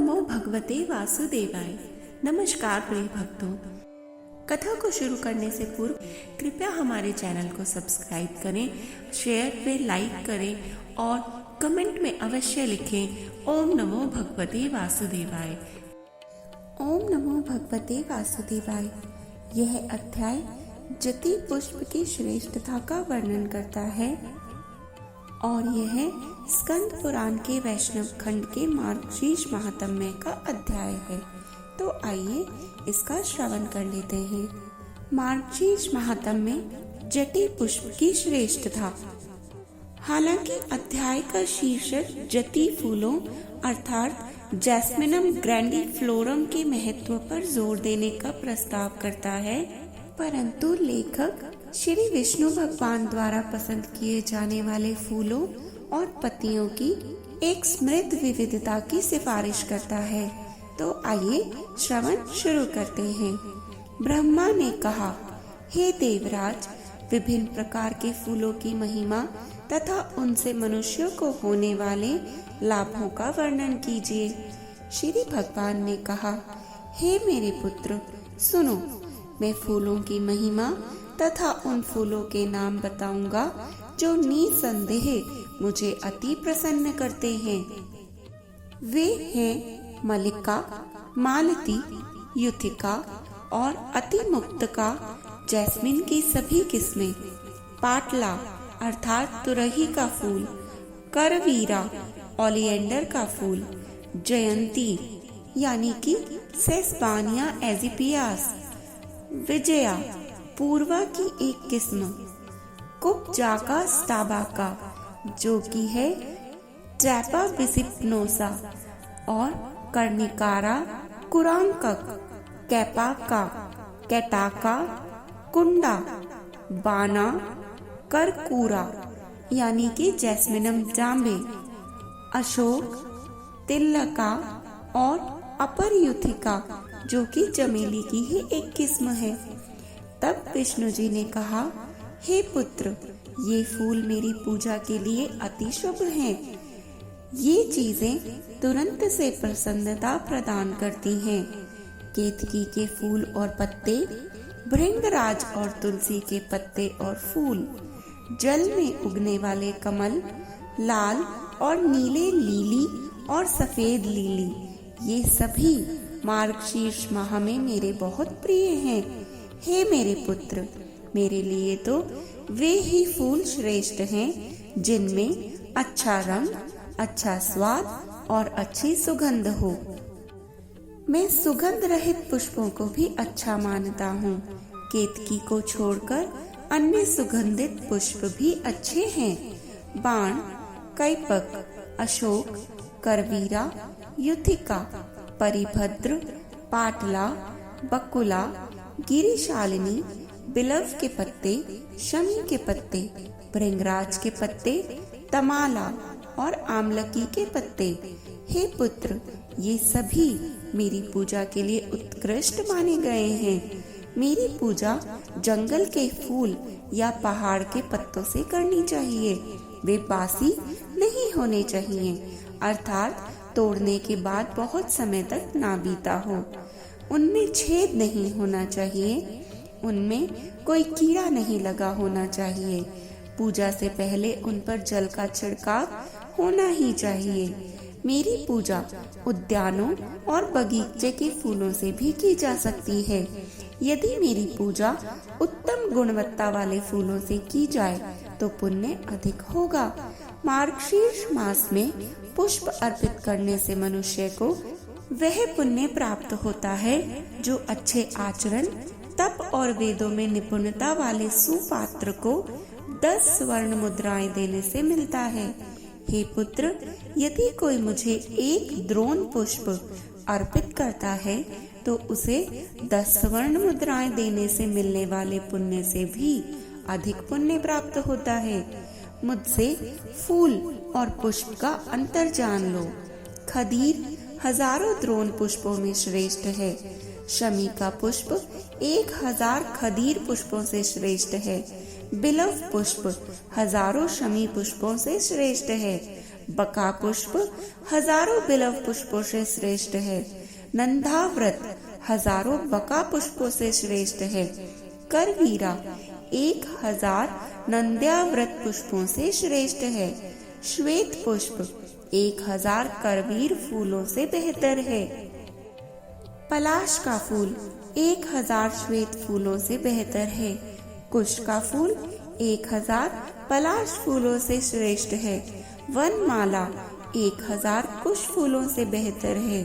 नमो भगवते वासुदेवाय। नमस्कार प्रिय भक्तों, कथा को शुरू करने से पूर्व कृपया हमारे चैनल को सब्सक्राइब करें, शेयर पे लाइक करें और कमेंट में अवश्य लिखें ओम नमो भगवते वासुदेवाय। ओम नमो भगवते वासुदेवाय। यह अध्याय जति पुष्प की श्रेष्ठता का वर्णन करता है और यह स्कंद पुराण के वैष्णव खंड के मार्गशीर्ष महात्म्य का अध्याय है। तो आइए इसका श्रवण कर लेते हैं। मार्गशीर्ष महात्म्य जटि पुष्प की श्रेष्ठता। हालांकि अध्याय का शीर्षक जति फूलों अर्थात जैस्मिनम ग्रैंडिफ्लोरम के महत्व पर जोर देने का प्रस्ताव करता है, परंतु लेखक श्री विष्णु भगवान द्वारा पसंद किए जाने वाले फूलों और पत्तियों की एक समृद्ध विविधता की सिफारिश करता है। तो आइए श्रवण शुरू करते हैं। ब्रह्मा ने कहा, हे देवराज, विभिन्न प्रकार के फूलों की महिमा तथा उनसे मनुष्यों को होने वाले लाभों का वर्णन कीजिए। श्री भगवान ने कहा, हे मेरे पुत्र, सुनो, मैं फूलों की महिमा तथा उन फूलों के नाम बताऊंगा जो निसंदेह मुझे अति प्रसन्न करते हैं। वे हैं मल्लिका, मालती, युथिका और अतिमुक्तका, जैस्मिन की सभी किस्में, पाटला अर्थात तुरही का फूल, करवीरा ओलिएंडर का फूल, जयंती यानी कि सेस्पानिया एजिपियास, विजया पूर्वा की एक किस्म, कुब्जाका स्टाबाका जो कि है ट्रैपा बिसिप्नोसा, और कर्णिकारा कुरांकक, कैपाका, कैटाका, कुंडा, बाना, करकूरा यानी कि जैस्मिनम जाम्बे, अशोक, तिलका और अपरयुथिका जो कि चमेली की ही एक किस्म है। तब विष्णु जी ने कहा, हे पुत्र, ये फूल मेरी पूजा के लिए अति शुभ हैं। ये चीजें तुरंत से प्रसन्नता प्रदान करती हैं। केतकी के फूल और पत्ते, भृंगराज और तुलसी के पत्ते और फूल, जल में उगने वाले कमल, लाल और नीले लीली और सफेद लीली, ये सभी मार्गशीर्ष माह में मेरे बहुत प्रिय हैं। हे मेरे पुत्र, मेरे लिए तो वे ही फूल श्रेष्ठ हैं जिनमें अच्छा रंग, अच्छा स्वाद और अच्छी सुगंध हो। मैं सुगंध रहित पुष्पों को भी अच्छा मानता हूँ। केतकी को छोड़कर अन्य सुगंधित पुष्प भी अच्छे हैं। बाण, कैपक, अशोक, करवीरा, युथिका, परिभद्र, पाटला, बकुला, गिरिशालिनी, बिलव के पत्ते, शमी के पत्ते, भृंगराज के पत्ते, तमाला और आमलकी के पत्ते। हे पुत्र, ये सभी मेरी पूजा के लिए उत्कृष्ट माने गए हैं। मेरी पूजा जंगल के फूल या पहाड़ के पत्तों से करनी चाहिए। वे बासी नहीं होने चाहिए, अर्थात तोड़ने के बाद बहुत समय तक ना बीता हो। उनमें छेद नहीं होना चाहिए, उनमें कोई कीड़ा नहीं लगा होना चाहिए। पूजा से पहले उन पर जल का छिड़काव होना ही चाहिए। मेरी पूजा उद्यानों और बगीचे के फूलों से भी की जा सकती है। यदि मेरी पूजा उत्तम गुणवत्ता वाले फूलों से की जाए तो पुण्य अधिक होगा। मार्गशीर्ष मास में पुष्प अर्पित करने से मनुष्य को वह पुण्य प्राप्त होता है जो अच्छे आचरण, तप और वेदों में निपुणता वाले सुपात्र को 10 स्वर्ण मुद्राएं देने से मिलता है। हे पुत्र, यदि कोई मुझे एक द्रोण पुष्प अर्पित करता है तो उसे 10 स्वर्ण मुद्राएं देने से मिलने वाले पुण्य से भी अधिक पुण्य प्राप्त होता है। मुझसे फूल और पुष्प का अंतर जान लो। खदीर हजारों द्रोण पुष्पों में श्रेष्ठ है। शमी का पुष्प 1000 खदीर पुष्पों से श्रेष्ठ है। बिलव पुष्प हजारों शमी पुष्पों से श्रेष्ठ है। बका पुष्प हजारों बिलव पुष्पों से श्रेष्ठ है। नंदाव्रत हजारों बका पुष्पों से श्रेष्ठ है। करवीरा 1000 नंद्याव्रत पुष्पों से श्रेष्ठ है। श्वेत पुष्प 1000 करवीर फूलों से बेहतर है। पलाश का फूल 1000 श्वेत फूलों से बेहतर है। कुश का फूल 1000 पलाश फूलों से श्रेष्ठ है। वनमाला 1000 कुश फूलों से बेहतर है।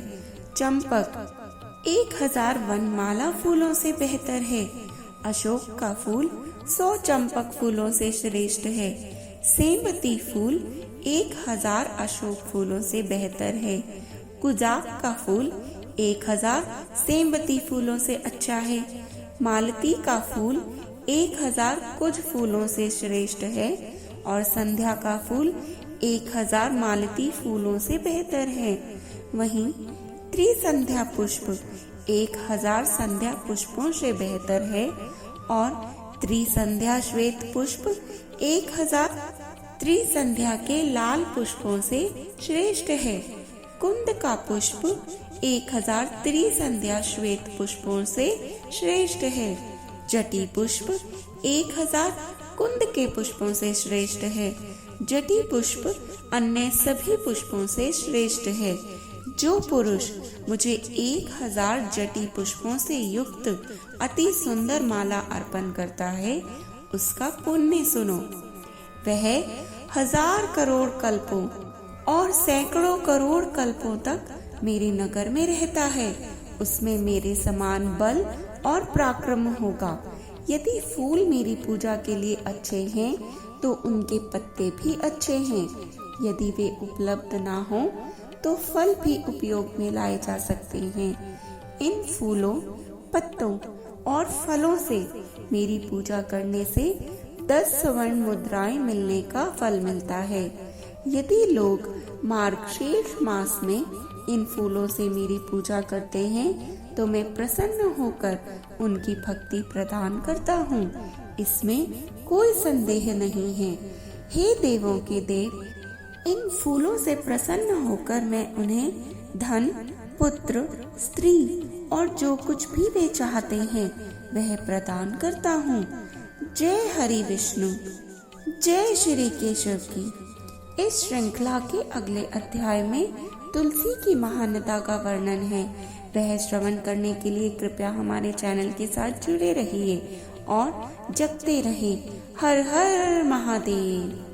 चंपक 1000 वनमाला फूलों से बेहतर है। अशोक का फूल 100 चंपक फूलों से श्रेष्ठ है। सेमती फूल 1000 अशोक फूलों से बेहतर है। कुजाक का फूल 1000 सेमती फूलों से अच्छा है। मालती का फूल 1000 कुज फूलों से श्रेष्ठ है और संध्या का फूल 1000 मालती फूलों से बेहतर है। वहीं त्रिसंध्या पुष्प 1000 संध्या पुष्पों से बेहतर है और त्रिसंध्या श्वेत पुष्प 1000 त्रिसंध्या के लाल पुष्पों से श्रेष्ठ है। कुंद का पुष्प 1000 त्रिसंध्या श्वेत पुष्पों से श्रेष्ठ है। जटी पुष्प 1000 कुंद के पुष्पों से श्रेष्ठ है। जटी पुष्प अन्य सभी पुष्पों से श्रेष्ठ है। जो पुरुष मुझे 1000 जटी पुष्पों से युक्त अति सुंदर माला अर्पण करता है, उसका पुण्य सुनो। वह 1000 करोड़ कल्पों और सैकड़ों करोड़ कल्पों तक मेरे नगर में रहता है। उसमें मेरे समान बल और पराक्रम होगा। यदि फूल मेरी पूजा के लिए अच्छे हैं तो उनके पत्ते भी अच्छे हैं। यदि वे उपलब्ध ना हो तो फल भी उपयोग में लाए जा सकते हैं। इन फूलों, पत्तों और फलों से मेरी पूजा करने से 10 स्वर्ण मुद्राएं मिलने का फल मिलता है। यदि लोग मार्गशीर्ष मास में इन फूलों से मेरी पूजा करते हैं तो मैं प्रसन्न होकर उनकी भक्ति प्रदान करता हूँ। इसमें कोई संदेह नहीं है। हे देवों के देव, इन फूलों से प्रसन्न होकर मैं उन्हें धन, पुत्र, स्त्री और जो कुछ भी वे चाहते हैं वह प्रदान करता हूँ। जय हरि विष्णु, जय श्री केशव की। इस श्रृंखला के अगले अध्याय में तुलसी की महानता का वर्णन है। वह श्रवण करने के लिए कृपया हमारे चैनल के साथ जुड़े रहिए और जपते रहें। हर हर महादेव।